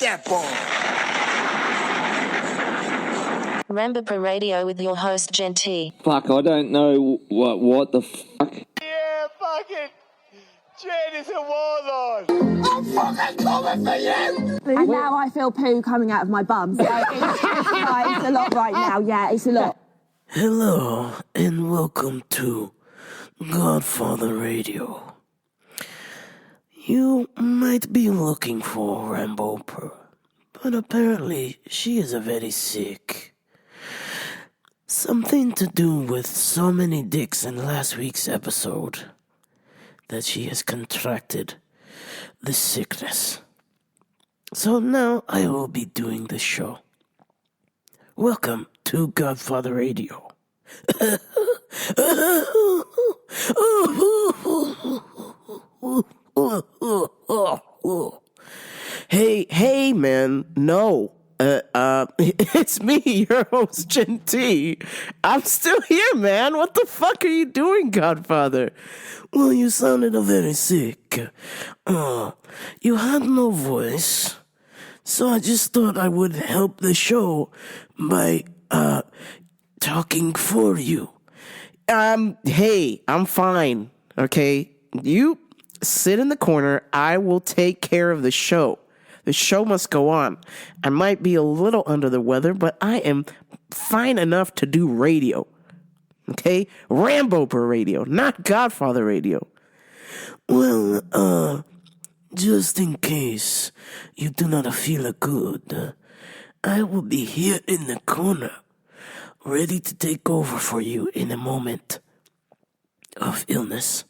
that ball. Rambo Radio with your host, Gen T. Fuck, I don't know what the fuck. Yeah, fucking Jen is a warlord. I'm fucking coming for you. And now I feel poo coming out of my bum. So it's a lot right now. Yeah, it's a lot. Hello, and welcome to Godfather Radio. You might be looking for Rambo, but apparently she is very sick. Something to do with so many dicks in last week's episode that she has contracted the sickness. So now I will be doing the show. Welcome to Godfather Radio. Hey, man, no. It's me, your host, Gen T. I'm still here, man. What the fuck are you doing, Godfather? Well, you sounded very sick. You had no voice. So I just thought I would help the show by, talking for you. Hey, I'm fine, okay? You sit in the corner. I will take care of the show. The show must go on. I might be a little under the weather, but I am fine enough to do radio. Okay? Rambo per radio, not Godfather Radio. Well, just in case you do not feel good, I will be here in the corner, ready to take over for you in a moment of illness.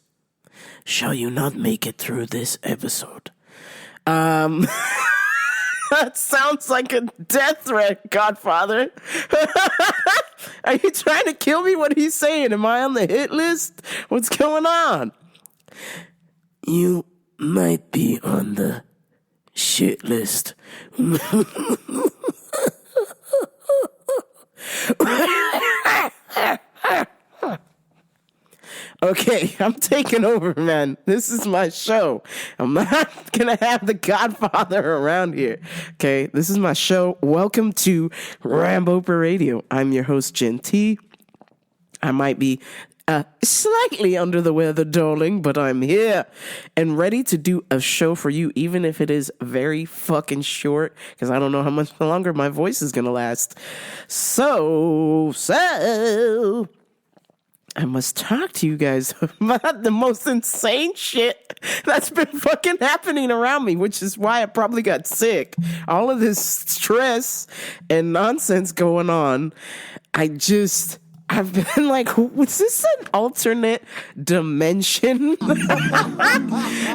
Shall you not make it through this episode? That sounds like a death threat, Godfather. Are you trying to kill me? What are you saying? Am I on the hit list? What's going on? You might be on the shit list. Okay, I'm taking over, man. This is my show. I'm not gonna have the Godfather around here. Okay, this is my show. Welcome to Rambo per Radio. I'm your host, Gen T. I might be slightly under the weather, darling, but I'm here and ready to do a show for you, even if it is very fucking short, because I don't know how much longer my voice is gonna last. So I must talk to you guys about the most insane shit that's been fucking happening around me, which is why I probably got sick. All of this stress and nonsense going on. I've been like, was this an alternate dimension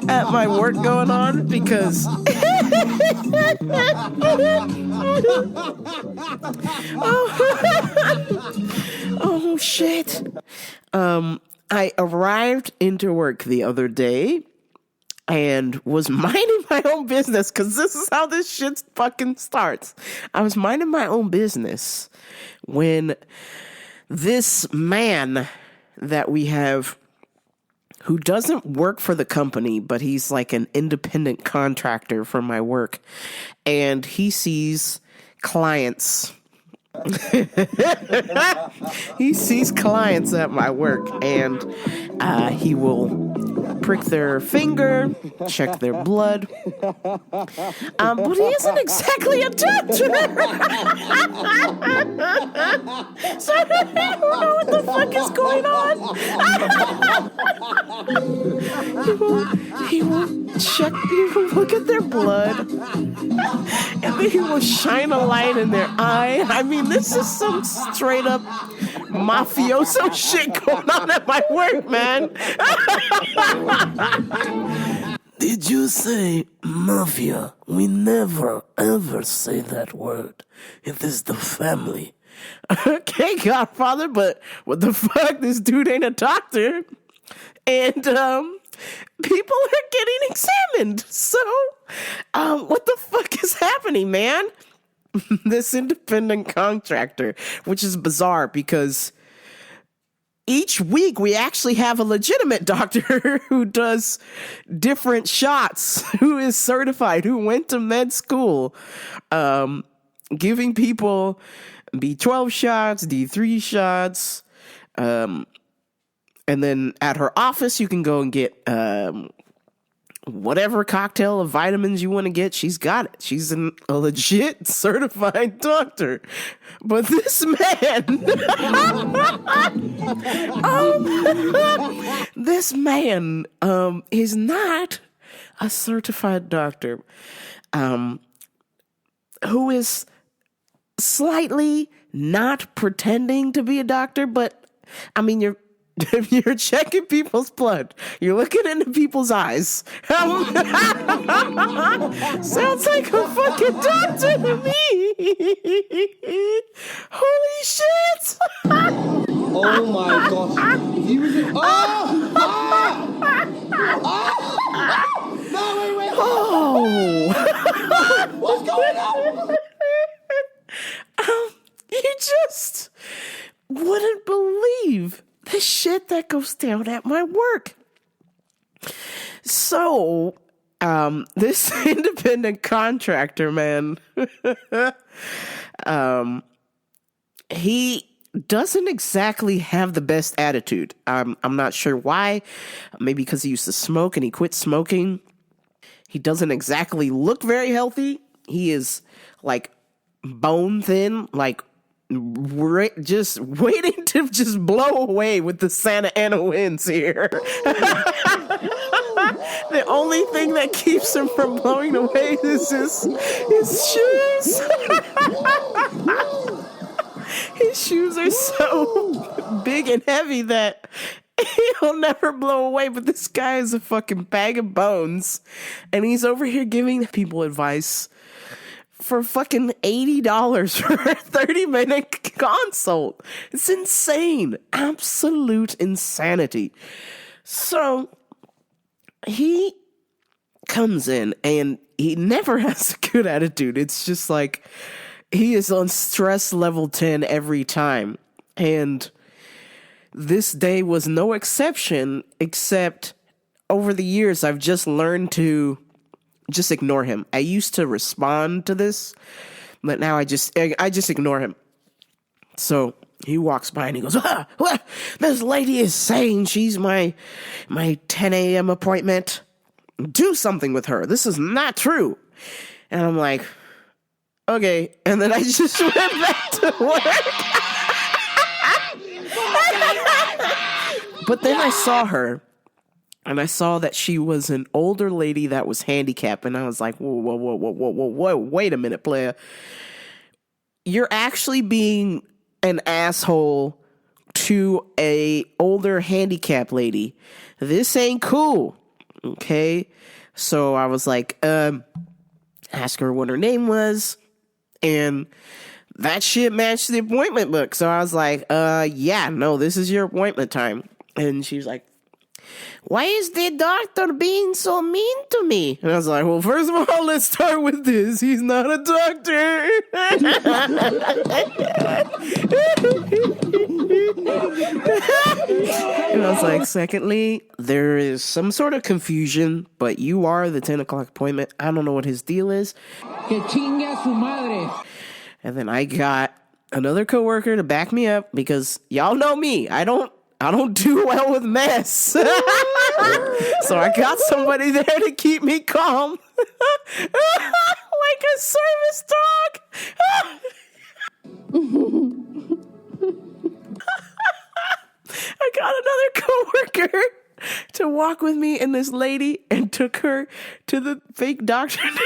at my work going on? Because oh shit. I arrived into work the other day and was minding my own business, because this is how this shit fucking starts. I was minding my own business when this man that we have, who doesn't work for the company, but he's like an independent contractor for my work, and he sees clients. He sees clients at my work, and he will prick their finger, check their blood, but he isn't exactly a doctor. So I don't know what the fuck is going on. He will check, he will look at their blood, and then he will shine a light in their eye. I mean, this is some straight up mafioso shit going on at my work, man. Did you say mafia? We never ever say that word. It is the family. Okay, Godfather, but what the fuck? This dude ain't a doctor. And people are getting examined. So, what the fuck is happening, man? This independent contractor, which is bizarre because each week we actually have a legitimate doctor who does different shots, who is certified, who went to med school, giving people B12 shots, D3 shots. And then at her office, you can go and get whatever cocktail of vitamins you want to get. She's got it. She's a legit certified doctor. But this man, this man is not a certified doctor, who is slightly not pretending to be a doctor, but I mean, you're checking people's blood. You're looking into people's eyes. Sounds like a fucking doctor to me. Holy shit. Oh my gosh. If you was in... No, wait. Oh. What's going on? You just wouldn't believe the shit that goes down at my work. So, this independent contractor, man, he doesn't exactly have the best attitude. I'm not sure why. Maybe because he used to smoke and he quit smoking. He doesn't exactly look very healthy. He is like bone thin, like just waiting to just blow away with the Santa Ana winds here. The only thing that keeps him from blowing away is his shoes. His shoes are so big and heavy that he'll never blow away, but this guy is a fucking bag of bones, and he's over here giving people advice for fucking $80 for a 30-minute consult. It's insane. Absolute insanity. So he comes in and he never has a good attitude. It's just like he is on stress level 10 every time. And this day was no exception, except over the years I've just learned to just ignore him. I used to respond to this, but now I just ignore him. So he walks by and he goes, this lady is saying she's my 10 a.m. appointment. Do something with her. This is not true. And I'm like, okay. And then I just went back to work. But then I saw her. And I saw that she was an older lady that was handicapped. And I was like, whoa, wait a minute, player. You're actually being an asshole to a older handicapped lady. This ain't cool. Okay? So I was like, ask her what her name was. And that shit matched the appointment book. So I was like, yeah, no, this is your appointment time. And she was like, why is the doctor being so mean to me? And I was like, well, first of all, let's start with this. He's not a doctor. And I was like, secondly, there is some sort of confusion, but you are the 10 o'clock appointment. I don't know what his deal is. Que chingue su madre. And then I got another coworker to back me up because y'all know me. I don't do well with mess. So I got somebody there to keep me calm. Like a service dog. I got another coworker to walk with me and this lady and took her to the fake doctor dude.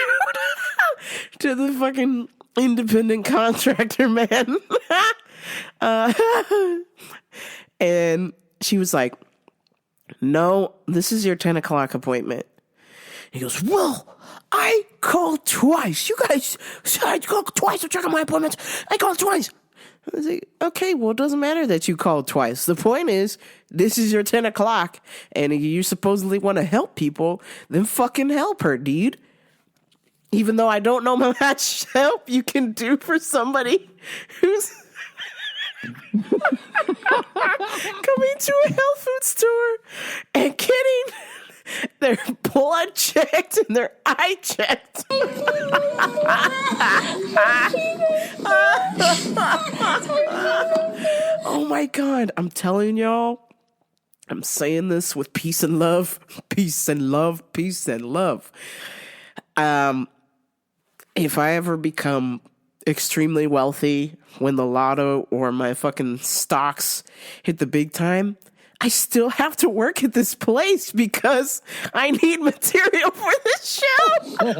To the fucking independent contractor man. And she was like, no, this is your 10 o'clock appointment. He goes, well, I called twice. You guys, I called twice to check on my appointments. I called twice. I was like, okay, well, it doesn't matter that you called twice. The point is, this is your 10 o'clock, and if you supposedly want to help people, then fucking help her, dude. Even though I don't know how much help you can do for somebody who's coming to a health food store and getting their blood checked and their eye checked. Oh my God. I'm telling y'all, I'm saying this with peace and love, peace and love, peace and love. If I ever become extremely wealthy, when the lotto or my fucking stocks hit the big time, I still have to work at this place because I need material for this show. What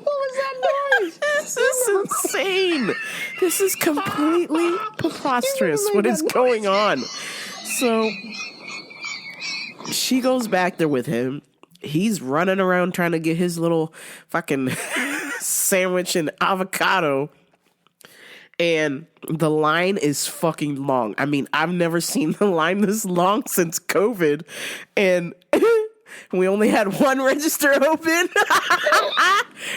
was that noise? This is insane. This is completely preposterous. What is going on? So she goes back there with him. He's running around trying to get his little fucking sandwich and avocado. And the line is fucking long. I mean, I've never seen the line this long since COVID. And we only had one register open.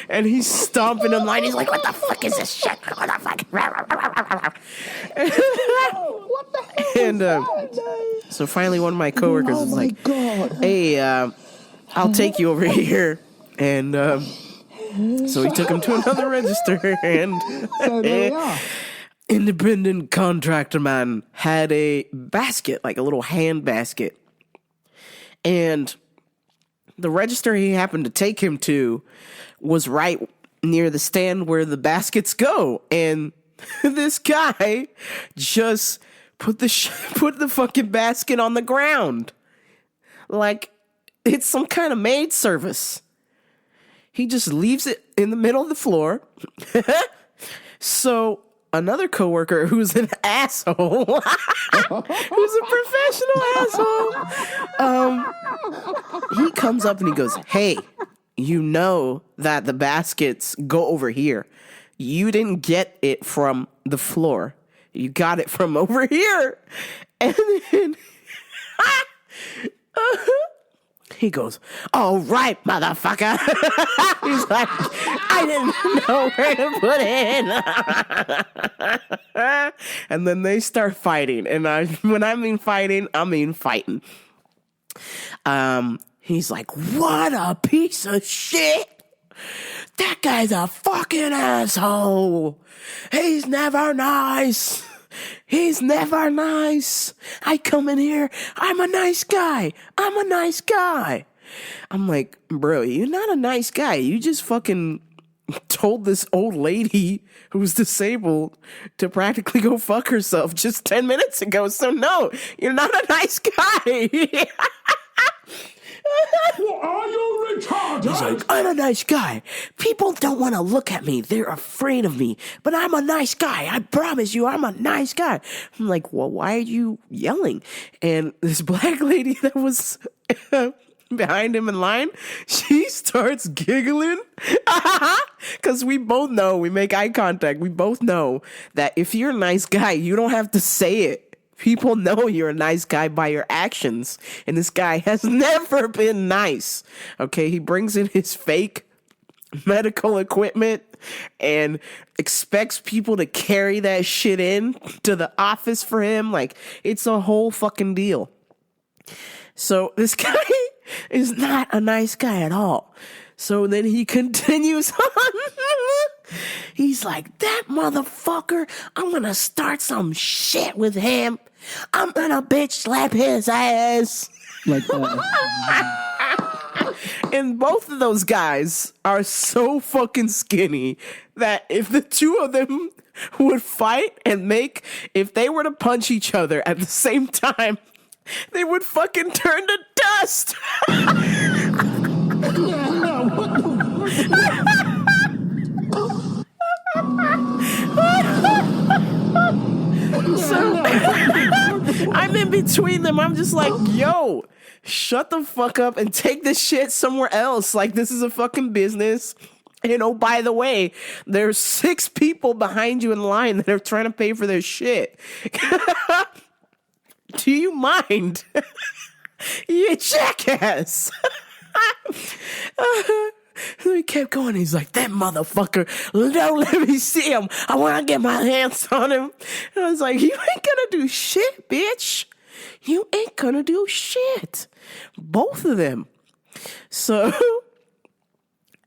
And he's stomping in line. He's like, what the fuck is this shit? What the fuck? What the hell? And so finally one of my coworkers was like, God. hey, I'll take you over here. And so he took him to another register. And So there we are. independent contractor man had a basket, like a little hand basket. And the register he happened to take him to was right near the stand where the baskets go. And this guy just put the fucking basket on the ground. Like it's some kind of maid service. He just leaves it in the middle of the floor. So another coworker who's an asshole, who's a professional asshole, he comes up and he goes, hey, you know that the baskets go over here. You didn't get it from the floor. You got it from over here. And then he goes, all right, motherfucker. He's like, I didn't know where to put it. And then they start fighting. And when I mean fighting, I mean fighting. He's like, what a piece of shit. That guy's a fucking asshole. He's never nice. He's never nice. I come in here. I'm a nice guy. I'm a nice guy. I'm like, bro, you're not a nice guy. You just fucking told this old lady who's disabled to practically go fuck herself just 10 minutes ago. So no, you're not a nice guy. Are you retarded? He's like, I'm a nice guy. People don't want to look at me. They're afraid of me. But I'm a nice guy. I promise you, I'm a nice guy. I'm like, well, why are you yelling? And this black lady that was behind him in line, she starts giggling. Because we both know, we make eye contact. We both know that if you're a nice guy, you don't have to say it. People know you're a nice guy by your actions. And this guy has never been nice. Okay, he brings in his fake medical equipment and expects people to carry that shit in to the office for him. Like, it's a whole fucking deal. So this guy is not a nice guy at all. So then he continues on. He's like, that motherfucker, I'm gonna start some shit with him. I'm gonna bitch slap his ass. Like that. And both of those guys are so fucking skinny that if the two of them would fight and if they were to punch each other at the same time, they would fucking turn to dust. So I'm in between them. I'm just like, yo, shut the fuck up and take this shit somewhere else. Like, this is a fucking business. And oh, by the way, there's 6 people behind you in line that are trying to pay for their shit. Do you mind? You jackass. kept going. He's like, that motherfucker, don't let me see him. I want to get my hands on him. And I was like, you ain't gonna do shit, bitch. You ain't gonna do shit. Both of them. So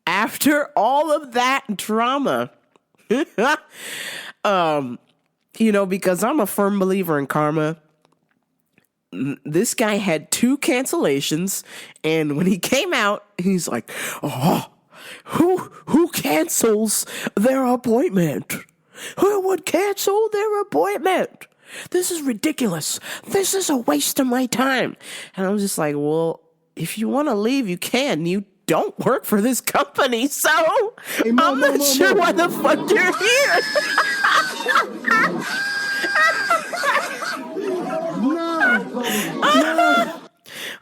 after all of that drama, because I'm a firm believer in karma, this guy had 2 cancellations, and when he came out, he's like, oh, who cancels their appointment? Who would cancel their appointment? This is ridiculous. This is a waste of my time. And I was just like, well, if you want to leave, you can. You don't work for this company, so Hey, I'm not sure why the fuck you're here.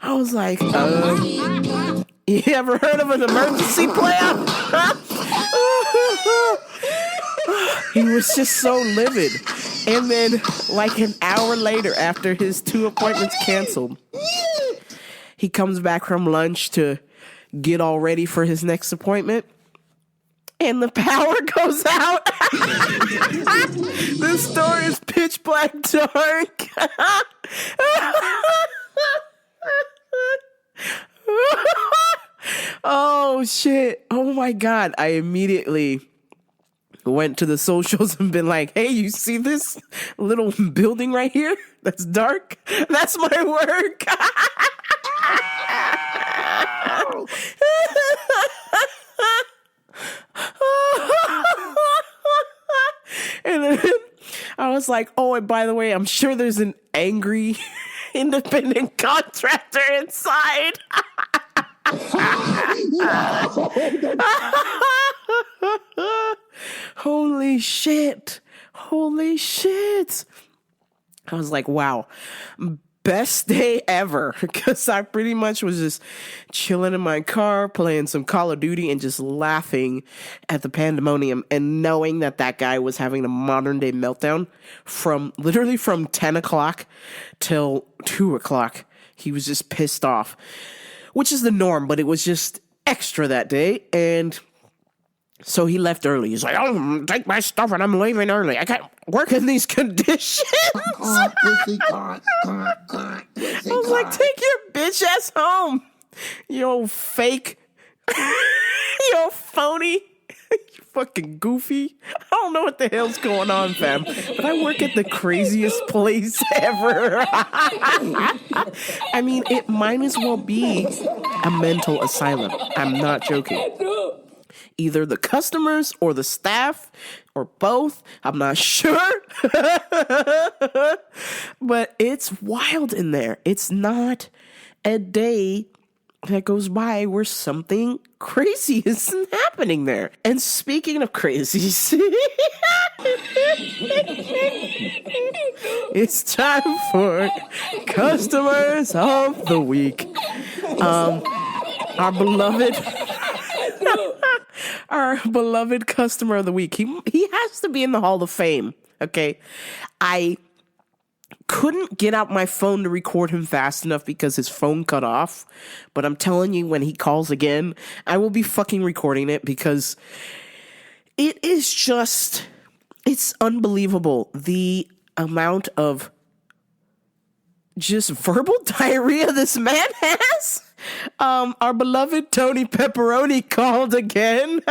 I was like, you ever heard of an emergency plan? He was just so livid. And then, like an hour later, after his 2 appointments canceled, he comes back from lunch to get all ready for his next appointment. And the power goes out. The store is pitch black dark. Oh, shit. Oh, my God. I immediately went to the socials and been like, hey, you see this little building right here? That's dark. That's my work. And then I was like, oh, and by the way, I'm sure there's an angry independent contractor inside. Holy shit. Holy shit. I was like, wow, best day ever. Because I pretty much was just chilling in my car, playing some Call of Duty and just laughing at the pandemonium and knowing that that guy was having a modern day meltdown from 10 o'clock till 2 o'clock. He was just pissed off, which is the norm, but it was just extra that day. And so he left early. He's like, I'll take my stuff and I'm leaving early. I can't work in these conditions. I was like, take your bitch ass home. You old fake. You old phony. You fucking goofy. I don't know what the hell's going on, fam. But I work at the craziest place ever. I mean, it might as well be a mental asylum. I'm not joking. Either the customers or the staff or both. I'm not sure. But it's wild in there. It's not a day that goes by where something crazy isn't happening there. And speaking of crazies, it's time for Customers of the Week. Our beloved customer of the week. He has to be in the Hall of Fame. Okay. I couldn't get out my phone to record him fast enough because his phone cut off. But I'm telling you, when he calls again, I will be fucking recording it because it is just, it's unbelievable. The amount of just verbal diarrhea this man has. Our beloved Tony Pepperoni called again.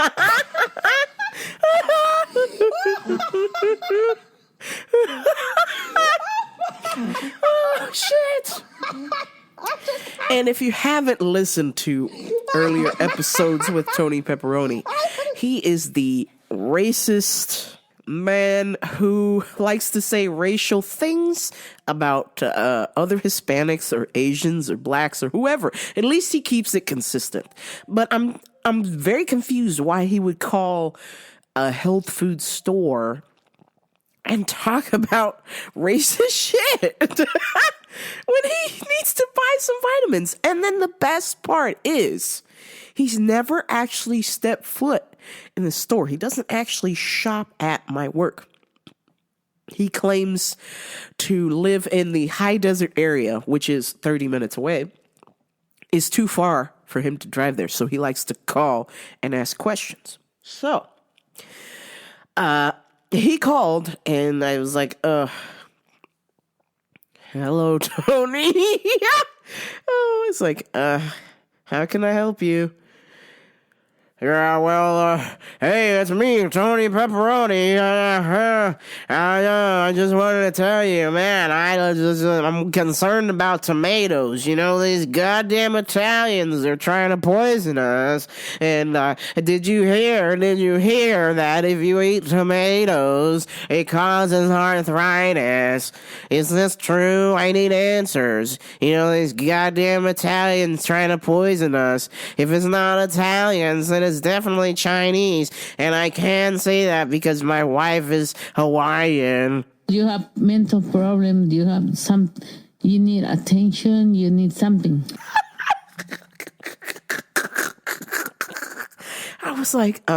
Oh, shit. And if you haven't listened to earlier episodes with Tony Pepperoni, he is the racist man who likes to say racial things about other Hispanics or Asians or blacks or whoever. At least he keeps it consistent. But I'm very confused why he would call a health food store and talk about racist shit when he needs to buy some vitamins. And then the best part is he's never actually stepped foot in the store. He doesn't actually shop at my work. He claims to live in the high desert area, which is 30 minutes away. Is too far for him to drive there. So he likes to call and ask questions. So, he called and I was like, hello, Tony. Oh, it's like, how can I help you? Yeah, well, hey, it's me, Tony Pepperoni. I just wanted to tell you, man, I'm concerned about tomatoes. You know, these goddamn Italians are trying to poison us. And did you hear that if you eat tomatoes, it causes arthritis? Is this true? I need answers. You know, these goddamn Italians trying to poison us. If it's not Italians, then it's definitely Chinese, and I can say that because my wife is Hawaiian. You have mental problem, you need attention, you need something. I was like,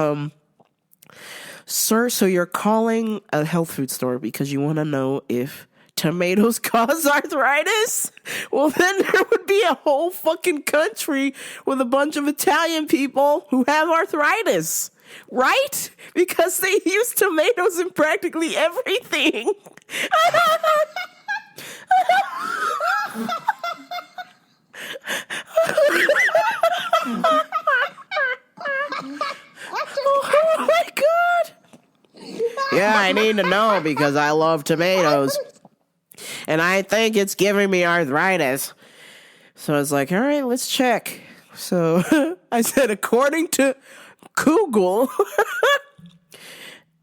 sir, so you're calling a health food store because you want to know if tomatoes cause arthritis? Well, then there would be a whole fucking country with a bunch of Italian people who have arthritis, right? Because they use tomatoes in practically everything. Oh my God. Yeah, I need to know because I love tomatoes. And I think it's giving me arthritis. So I was like, all right, let's check. So I said, according to Google,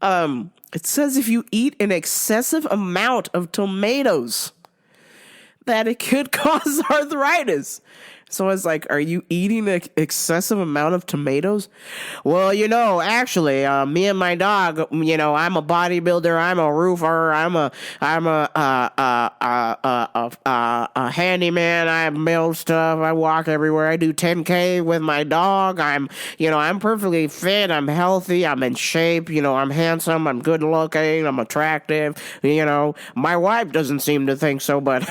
it says if you eat an excessive amount of tomatoes, that it could cause arthritis. So I was like, are you eating an excessive amount of tomatoes? Well, you know, actually, me and my dog, you know, I'm a bodybuilder, I'm a roofer, I'm a handyman, I build stuff, I walk everywhere, I do 10K with my dog, I'm perfectly fit, I'm healthy, I'm in shape, you know, I'm handsome, I'm good looking, I'm attractive, you know. My wife doesn't seem to think so, but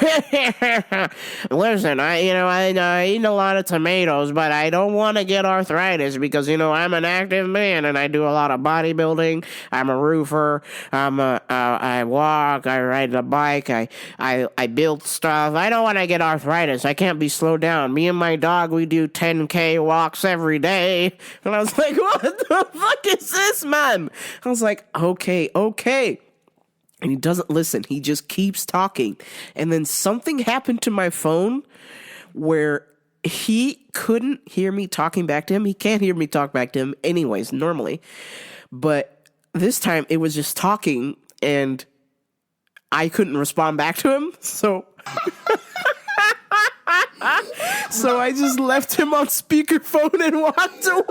listen, I eat a lot of tomatoes, but I don't want to get arthritis because, you know, I'm an active man and I do a lot of bodybuilding. I'm a roofer. I walk. I ride a bike. I build stuff. I don't want to get arthritis. I can't be slowed down. Me and my dog, we do 10K walks every day. And I was like, what the fuck is this, man? I was like, okay. And he doesn't listen. He just keeps talking. And then something happened to my phone where he couldn't hear me talking back to him. He can't hear me talk back to him anyways, normally. But this time it was just talking and I couldn't respond back to him. So so I just left him on speakerphone and walked away.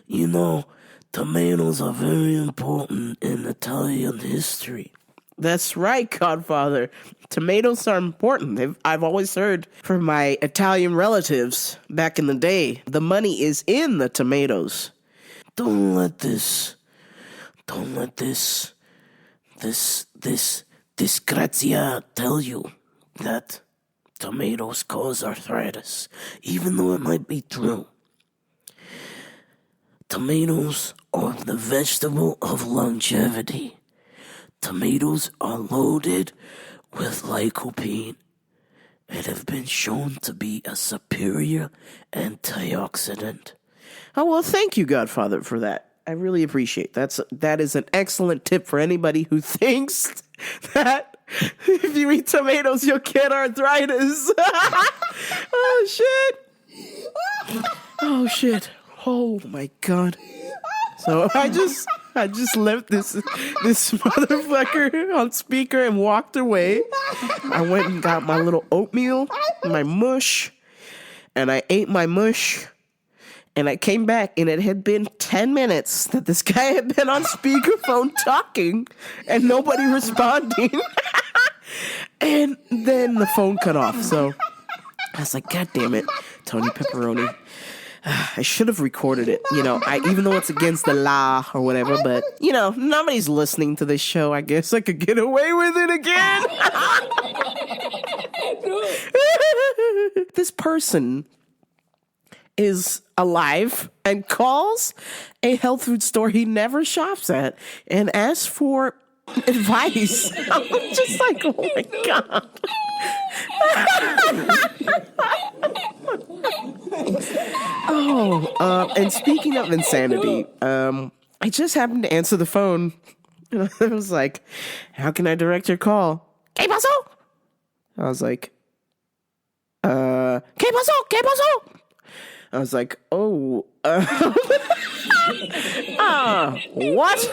You know, tomatoes are very important in Italian history. That's right, Godfather. Tomatoes are important. I've always heard from my Italian relatives back in the day, the money is in the tomatoes. Don't let this disgrazia tell you that tomatoes cause arthritis, even though it might be true. Tomatoes are the vegetable of longevity. Tomatoes are loaded with lycopene and have been shown to be a superior antioxidant. Oh, well, thank you, Godfather, for that. I really appreciate that is an excellent tip for anybody who thinks that if you eat tomatoes, you'll get arthritis. Oh, shit. Oh, shit. Oh my God. So I just left this motherfucker on speaker and walked away. I went and got my little oatmeal, my mush, and I ate my mush. And I came back and it had been 10 minutes that this guy had been on speakerphone talking and nobody responding. And then the phone cut off. So I was like, God damn it, Tony Pepperoni. I should have recorded it, even though it's against the law or whatever, but, nobody's listening to this show. I guess I could get away with it again. This person is alive and calls a health food store he never shops at and asks for advice. I'm just like, oh my God. And speaking of insanity, I just happened to answer the phone. And I was like, how can I direct your call? ¿Qué pasó? I was like, ¿qué pasó? ¿Qué pasó? I was like, oh, what?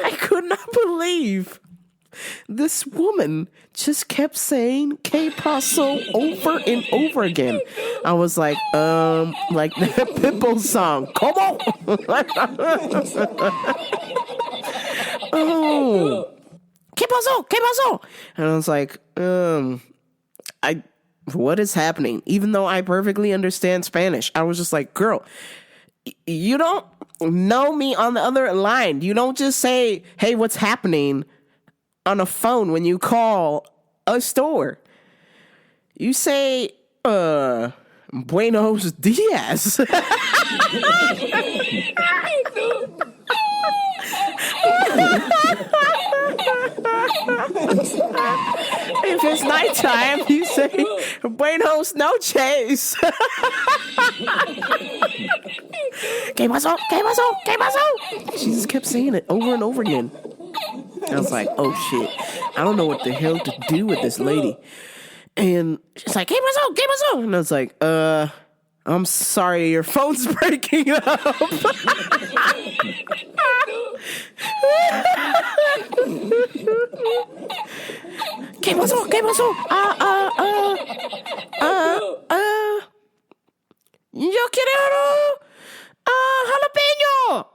I could not believe this woman just kept saying "Que Paso" over and over again. I was like that Pitbull song. Come on. Oh. ¿Qué pasó? ¿Qué pasó? And I was like, what is happening? Even though I perfectly understand Spanish, I was just like, girl, you don't know me on the other line. You don't just say, hey, what's happening on a phone when you call a store. You say, buenos dias. If it's nighttime, you say, buenos noches. ¿Qué pasó? ¿Qué pasó? ¿Qué pasó? She just kept saying it over and over again. I was like, oh shit, I don't know what the hell to do with this lady. And she's like, ¿Qué pasó? ¿Qué pasó? And I was like, I'm sorry, your phone's breaking up. ¿Qué pasó? ¿Qué pasó? Yo quiero jalapeño.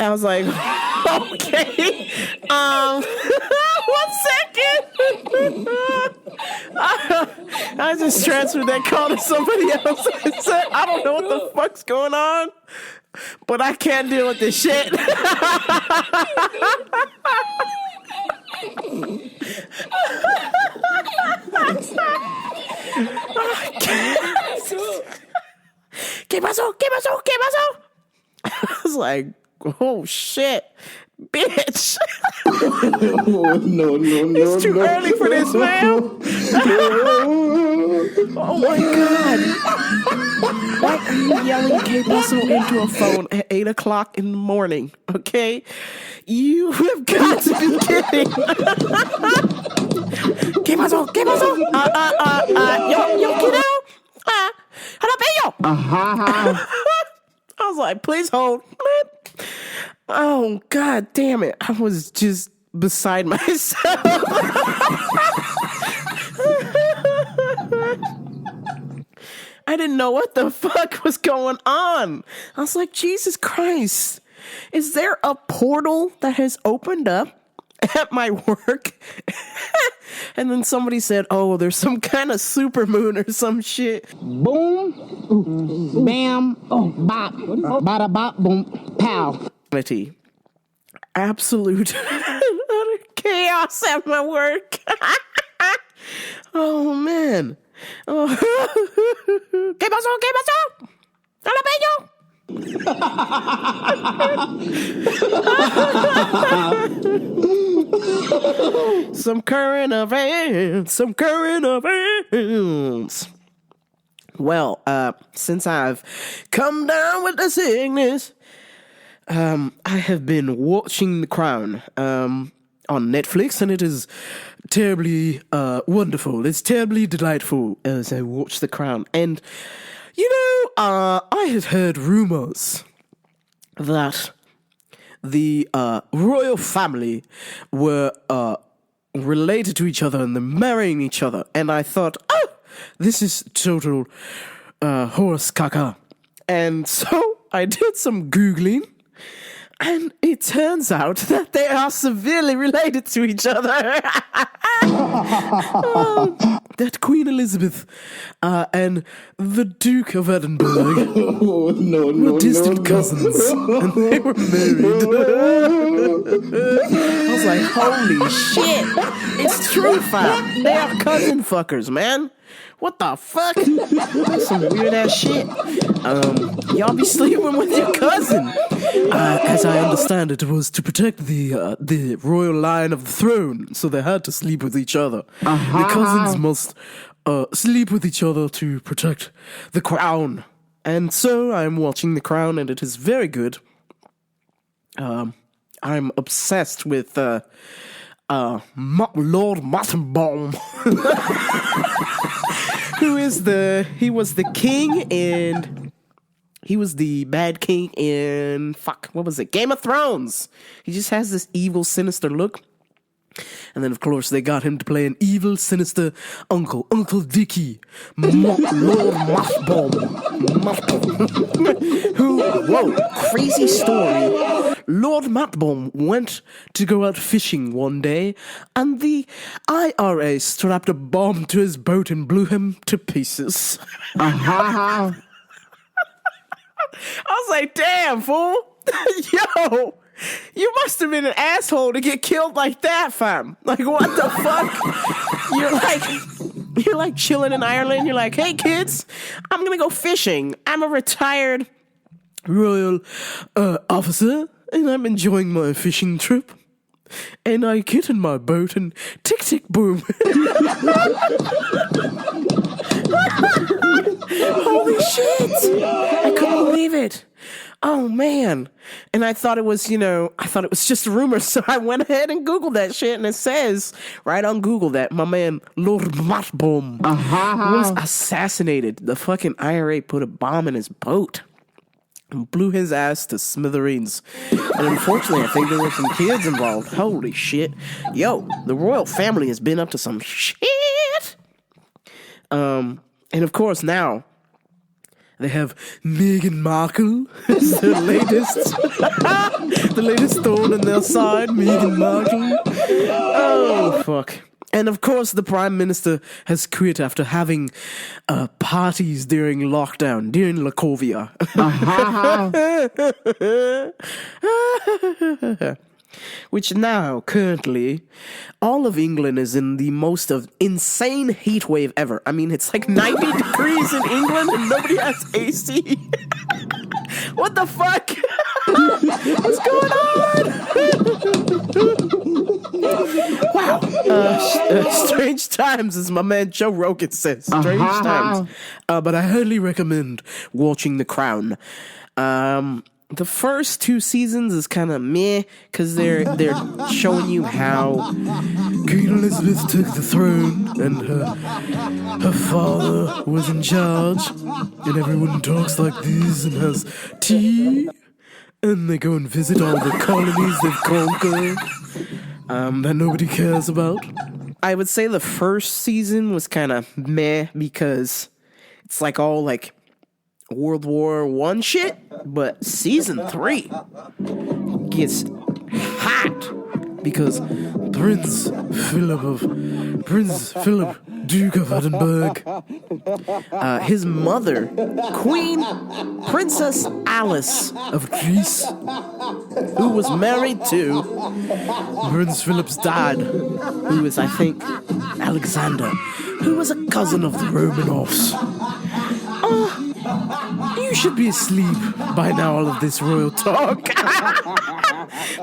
I was like, okay. 1 second. I just transferred that call to somebody else. I said, I don't know what the fuck's going on, but I can't deal with this shit. ¿Qué pasó? ¿Qué pasó? ¿Qué pasó? I was like, oh shit, bitch. No. It's too early for this, man. Oh my God. Why are you yelling "Que Paso" into a phone at 8 o'clock in the morning? Okay? You have got to be kidding. ¿Qué pasó? ¿Qué pasó? Yo quiero jalapeño. I was like, please hold. Oh, God damn it. I was just beside myself. I didn't know what the fuck was going on. I was like, Jesus Christ. Is there a portal that has opened up at my work? And then somebody said, oh, there's some kind of supermoon or some shit. Boom, bam, bop, bada bop, boom, pow. Absolute chaos at my work. Oh, man. Oh. ¿Qué pasó? ¿Qué pasó? ¡Jalapeño! Some current events. Well, since I've come down with the sickness, I have been watching The Crown on Netflix, and it is terribly wonderful. It's terribly delightful as I watch The Crown. And, I had heard rumors that the royal family were related to each other and they're marrying each other. And I thought, oh, this is total horse caca. And so I did some Googling. And it turns out that they are severely related to each other. That Queen Elizabeth and the Duke of Edinburgh were distant cousins, and they were married. I was like, holy shit, it's true, fam. They are cousin fuckers, man. What the fuck? That's some weird ass shit. Y'all be sleeping with your cousin. As I understand it, was to protect the royal line of the throne, so they had to sleep with each other. The cousins must sleep with each other to protect the crown. And so I'm watching The Crown, and it is very good. I'm obsessed with Lord Mottenbaum. He was the king and he was the bad king in what was it? Game of Thrones. He just has this evil, sinister look. And then, of course, they got him to play an evil, sinister Uncle Dickie, Lord Mothbomb. Whoa, crazy story. Lord Mothbomb went to go out fishing one day, and the IRA strapped a bomb to his boat and blew him to pieces. I was like, damn, fool. Yo. You must have been an asshole to get killed like that, fam. Like, what the fuck? You're like chilling in Ireland. You're like, hey, kids, I'm gonna go fishing. I'm a retired royal officer, and I'm enjoying my fishing trip. And I get in my boat and tick, tick, boom. Holy shit! I couldn't believe it. Oh, man. And I thought it was just a rumor. So I went ahead and Googled that shit. And it says right on Google that my man, Lord Mothbomb, was assassinated. The fucking IRA put a bomb in his boat and blew his ass to smithereens. And unfortunately, I think there were some kids involved. Holy shit. Yo, the royal family has been up to some shit. And of course, now they have Meghan Markle as the latest thorn in their side, Meghan Markle. Oh, fuck. And of course, the Prime Minister has quit after having parties during lockdown, during Lacovia. Which now, currently, all of England is in the most insane heat wave ever. I mean, it's like 90 degrees in England and nobody has AC. What the fuck? What's going on? Wow. Strange times, as my man Joe Rogan says. Strange times. But I highly recommend watching The Crown. The first 2 seasons is kind of meh, because they're showing you how Queen Elizabeth took the throne and her father was in charge, and everyone talks like this and has tea, and they go and visit all the colonies they've conquered that nobody cares about. I would say the first season was kind of meh, because it's like all like World War I shit, but season 3 gets hot because Prince Philip, Duke of Edinburgh, his mother, Queen Princess Alice of Greece, who was married to Prince Philip's dad, who is, I think, Alexander, who was a cousin of the Romanovs. You should be asleep by now, all of this royal talk.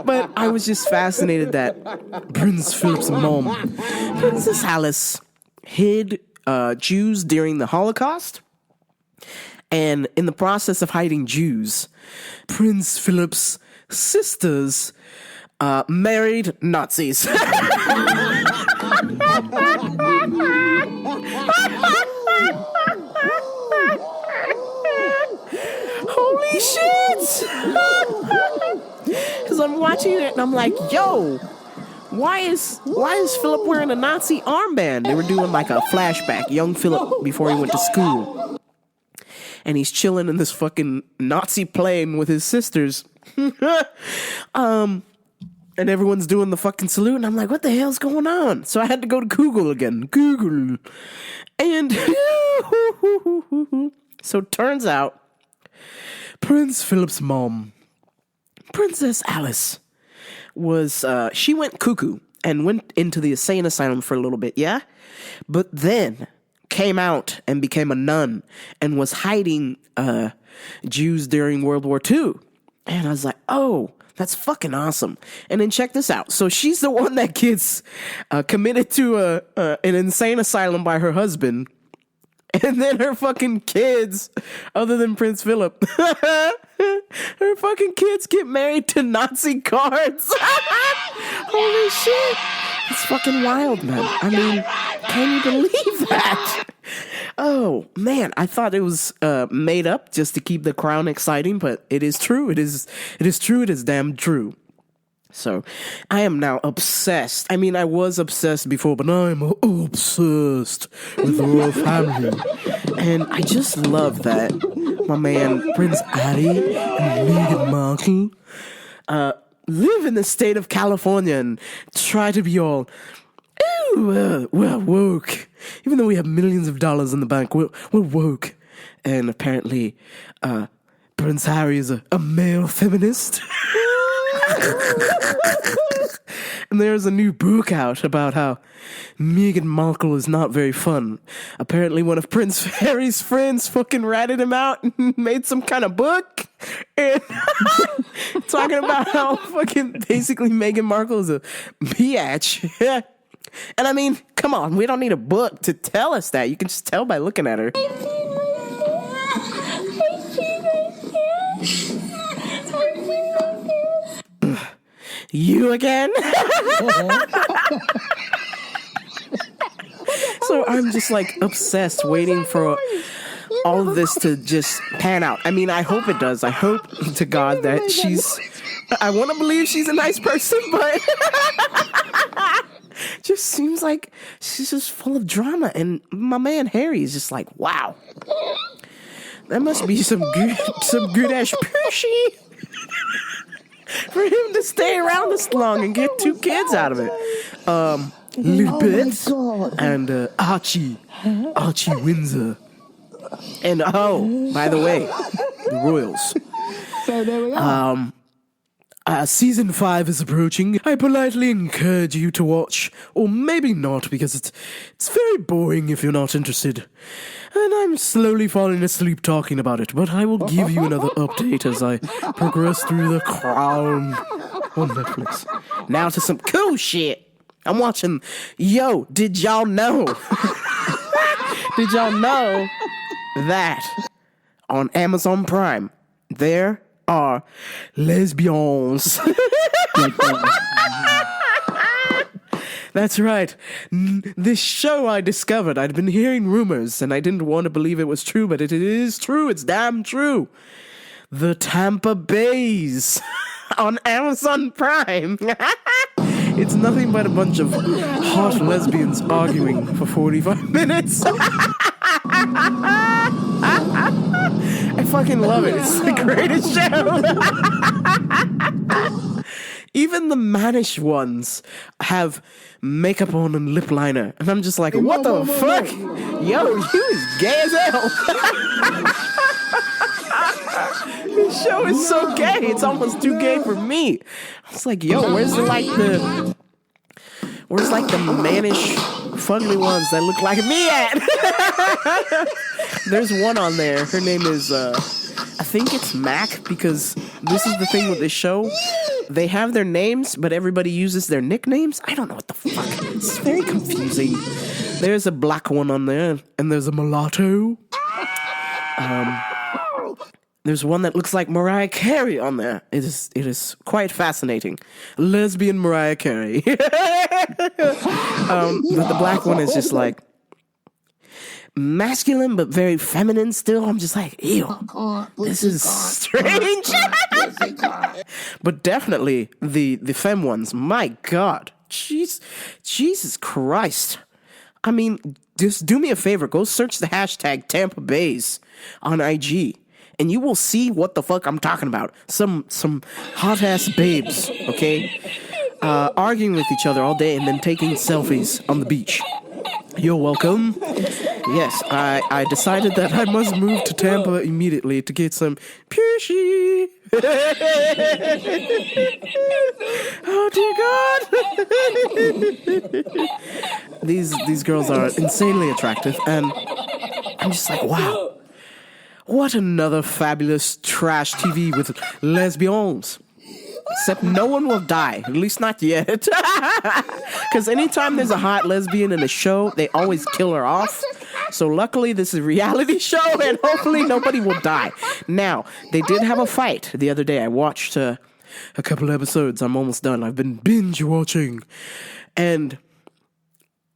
But I was just fascinated that Prince Philip's mom, Princess Alice, hid Jews during the Holocaust. And in the process of hiding Jews, Prince Philip's sisters married Nazis. Holy shit! Because I'm watching it and I'm like, yo, why is Philip wearing a Nazi armband? They were doing like a flashback, young Philip before he went to school. and he's chilling in this fucking Nazi plane with his sisters. And everyone's doing the fucking salute, and I'm like, what the hell's going on? So I had to go to Google again. Google. And so it turns out Prince Philip's mom, Princess Alice, was, she went cuckoo and went into the insane asylum for a little bit, yeah? But then came out and became a nun and was hiding Jews during World War II. And I was like, oh, that's fucking awesome. And then check this out. So she's the one that gets committed to an insane asylum by her husband. And then her fucking kids, other than Prince Philip, her fucking kids get married to Nazi guards. Holy shit. It's fucking wild, man. I mean, can you believe that? Oh, man. I thought it was made up just to keep the crown exciting, but it is true. It is true. It is damn true. So, I am now obsessed. I mean, I was obsessed before, but now I'm obsessed with the royal family. And I just love that my man, Prince Harry and Meghan Markle, live in the state of California and try to be all, we're woke. Even though we have millions of dollars in the bank, we're woke. And apparently, Prince Harry is a male feminist. And there's a new book out about how Meghan Markle is not very fun. Apparently one of Prince Harry's friends fucking ratted him out and made some kind of book. And talking about how fucking basically Meghan Markle is a biatch. And I mean, come on, we don't need a book to tell us that. You can just tell by looking at her. You again? So I'm just like obsessed waiting for all of this to just pan out. I mean, I hope it does. I hope to God that I want to believe she's a nice person, but just seems like she's just full of drama. And my man Harry is just like, wow, that must be some good ass pushy for him to stay around this long and get 2 kids out of it. Little Bits and Archie Windsor. And by the way, the Royals. So there we are. Season 5 is approaching. I politely encourage you to watch, or maybe not, because it's very boring if you're not interested. And I'm slowly falling asleep talking about it, but I will give you another update as I progress through The Crown on Netflix. Now to some cool shit. I'm watching, did y'all know? Did y'all know that on Amazon Prime, there are lesbians? That's right. This show I discovered, I'd been hearing rumors, and I didn't want to believe it was true, but it is true. It's damn true. The Tampa Bays on Amazon Prime. It's nothing but a bunch of hot lesbians arguing for 45 minutes. I fucking love it. It's the greatest show. Even the mannish ones have makeup on and lip liner. And I'm just like, what the fuck? Yo, you is gay as hell. This show is so gay. It's almost too gay for me. I was like, yo, where's the mannish, fugly ones that look like me at? There's one on there. Her name is, I think it's Mac, because this is the thing with this show. They have their names, but everybody uses their nicknames. I don't know what the fuck. It's very confusing. There's a black one on there, and there's a mulatto. There's one that looks like Mariah Carey on there. It is quite fascinating. Lesbian Mariah Carey. But the black one is just like masculine but very feminine still. I'm just like, ew, this is strange. But definitely the femme ones, my God. Jesus Christ. I mean, just do me a favor. Go search the hashtag Tampa Bays on IG. And you will see what the fuck I'm talking about. Some hot-ass babes, okay? Arguing with each other all day and then taking selfies on the beach. You're welcome. Yes, I decided that I must move to Tampa immediately to get some pushy. Oh dear God. These girls are insanely attractive, and I'm just like, wow. What another fabulous trash TV with lesbians. Except no one will die, at least not yet. Because anytime there's a hot lesbian in a show, they always kill her off. So luckily this is a reality show, and hopefully nobody will die. Now, they did have a fight the other day. I watched a couple episodes. I'm almost done. I've been binge watching. And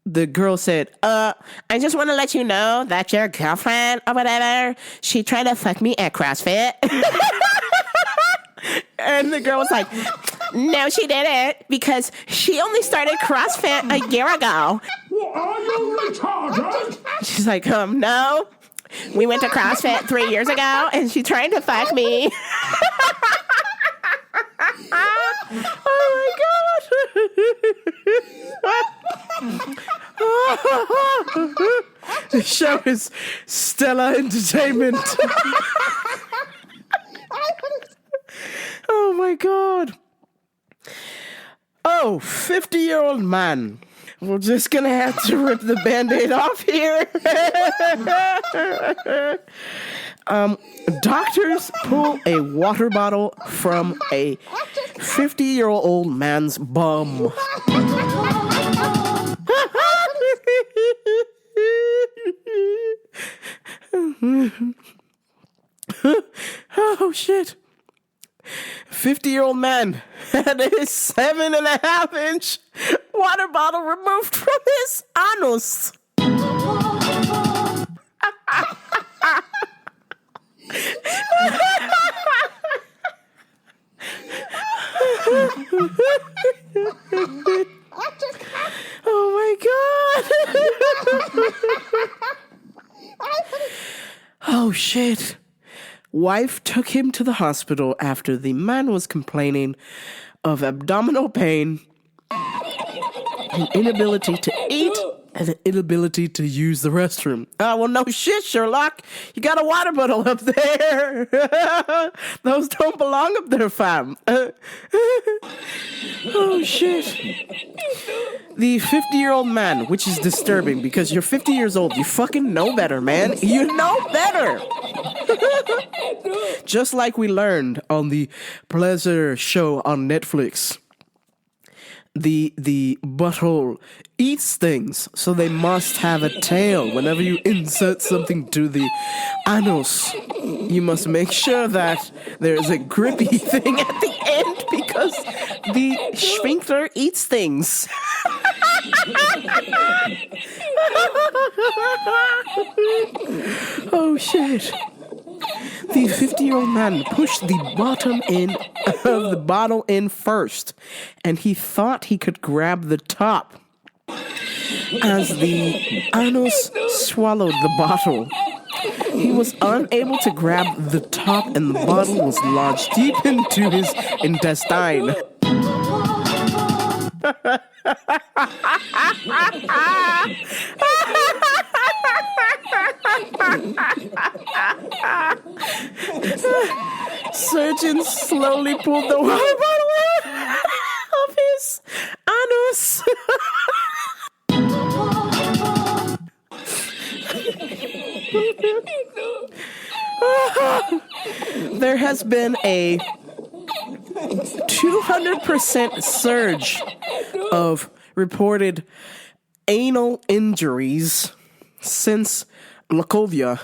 the girl said, I just want to let you know that your girlfriend or whatever, she tried to fuck me at CrossFit. And the girl was like, no, she didn't, because she only started CrossFit a year ago. What, are you retarded? She's like, no. We went to CrossFit 3 years ago, and she tried to fuck me. Oh, my God. The show is Stella Entertainment. Oh, my God. Oh, 50-year-old man. We're just going to have to rip the Band-Aid off here. Doctors pull a water bottle from a 50-year-old man's bum. Oh, shit. 50-year-old man had his 7.5-inch water bottle removed from his anus. Oh my God. Oh shit. Wife took him to the hospital after the man was complaining of abdominal pain, an inability to eat, and an inability to use the restroom. Well, no shit, Sherlock. You got a water bottle up there. Those don't belong up there, fam. Oh, shit. The 50-year-old man, which is disturbing because you're 50 years old. You fucking know better, man. You know better. Just like we learned on the Pleasure show on Netflix. The butthole eats things, so they must have a tail. Whenever you insert something to the anus, you must make sure that there is a grippy thing at the end because the sphincter eats things. Oh shit. The 50-year-old man pushed the bottom end of the bottle in first, and he thought he could grab the top. As the anus swallowed the bottle, he was unable to grab the top, and the bottle was lodged deep into his intestine. Surgeons slowly pulled the water bottle out of his anus. There has been a 200% surge of reported anal injuries since Lakovia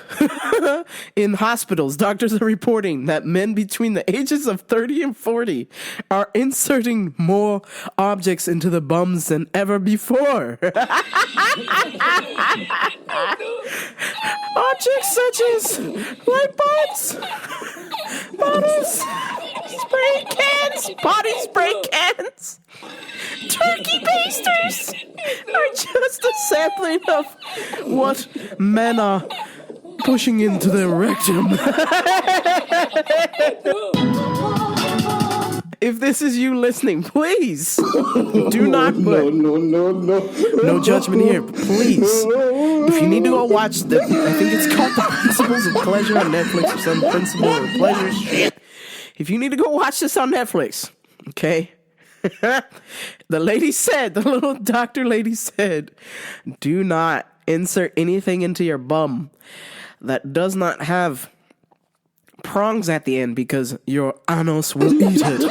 in hospitals. Doctors are reporting that men between the ages of 30 and 40 are inserting more objects into the bums than ever before. Objects such as light bulbs, bottles, spray cans, body spray cans, Turkey basters are just a sampling of what men are pushing into their rectum. If this is you listening, please do not put no judgment here. Please, if you need to go watch I think it's called The Principles of Pleasure on Netflix or some Principle of Pleasure shit. If you need to go watch this on Netflix, okay? The little doctor lady said, do not insert anything into your bum that does not have prongs at the end because your anus will eat it.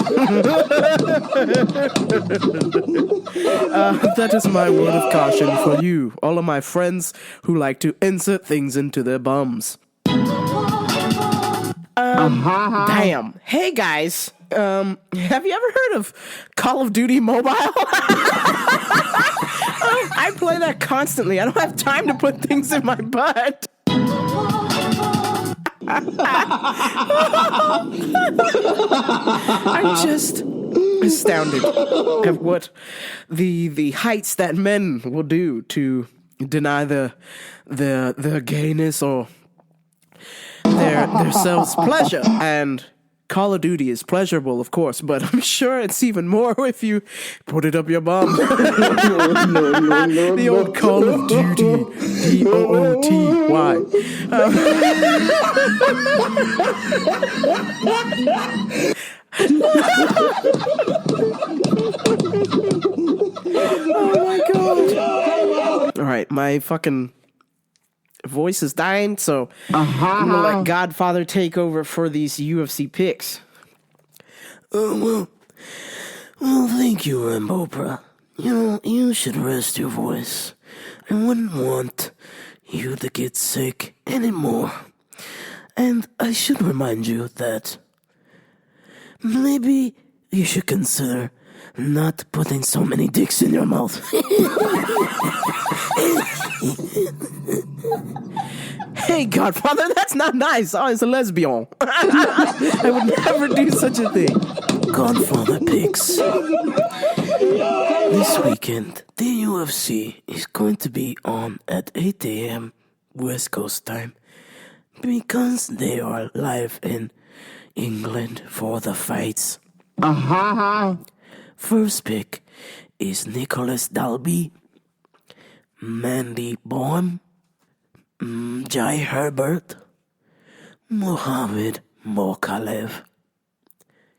That is my word of caution for you, all of my friends who like to insert things into their bums. Damn. Hey guys, have you ever heard of Call of Duty Mobile? I play that constantly. I don't have time to put things in my butt. I'm just astounded at what the heights that men will do to deny the gayness or their selves pleasure. And Call of Duty is pleasurable, of course, but I'm sure it's even more if you put it up your bum. The old Call of Duty, D-O-O-T-Y. Oh my god! All right, my fucking voice is dying, so I'm gonna let Godfather take over for these UFC picks. Well, thank you, Rambo, bruh. You should rest your voice. I wouldn't want you to get sick anymore. And I should remind you that maybe you should consider not putting so many dicks in your mouth. Hey, Godfather, that's not nice. Oh, it's a lesbian. I would never do such a thing. Godfather Picks. This weekend, the UFC is going to be on at 8 a.m. West Coast time because they are live in England for the fights. First pick is Nicholas Dalby, Mandy Bohm, Jai Herbert, Mohamed Mokhalev,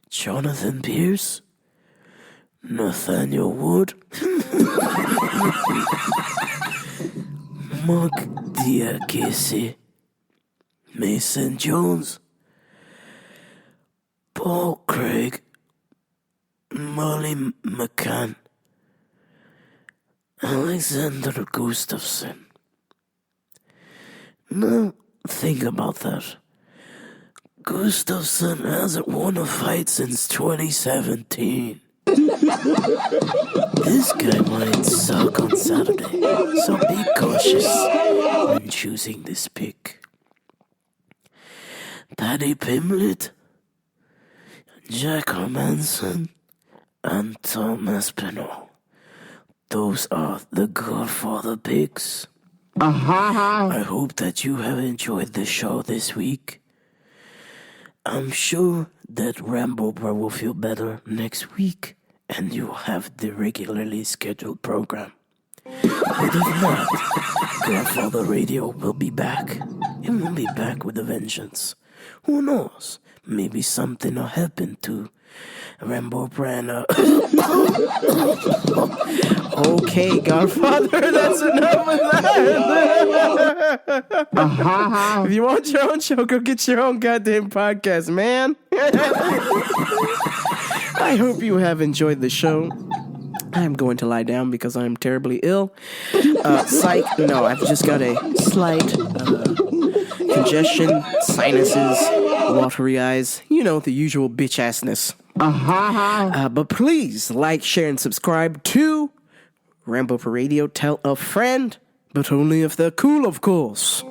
Jonathan Pierce, Nathaniel Wood, Mark Diakese, Mason Jones, Paul Craig, Molly McCann, Alexander Gustafsson. Now, think about that. Gustafsson hasn't won a fight since 2017. This guy might suck on Saturday, so be cautious when choosing this pick. Paddy Pimblett, Jack Hermanson, and Thomas Pinot. Those are the Godfather picks. I hope that you have enjoyed the show this week. I'm sure that Rambo Bro will feel better next week and you'll have the regularly scheduled program. But if not, Godfather Radio will be back. It will be back with a vengeance. Who knows? Maybe something will happen to Rambo Brana. Okay, Godfather, that's enough of that. If you want your own show, go get your own goddamn podcast, man. I hope you have enjoyed the show. I'm going to lie down because I'm terribly ill. Psych, no, I've just got a slight congestion, sinuses, watery eyes, the usual bitch-assness. But please like, share, and subscribe to Rambo for Radio. Tell a friend, but only if they're cool, of course.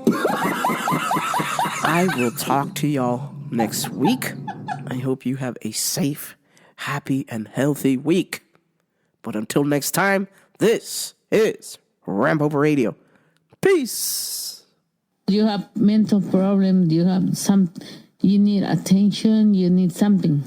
I will talk to y'all next week. I hope you have a safe, happy, and healthy week. But until next time, this is Rambo Radio. Peace. You have mental problem, you have you need attention, you need something.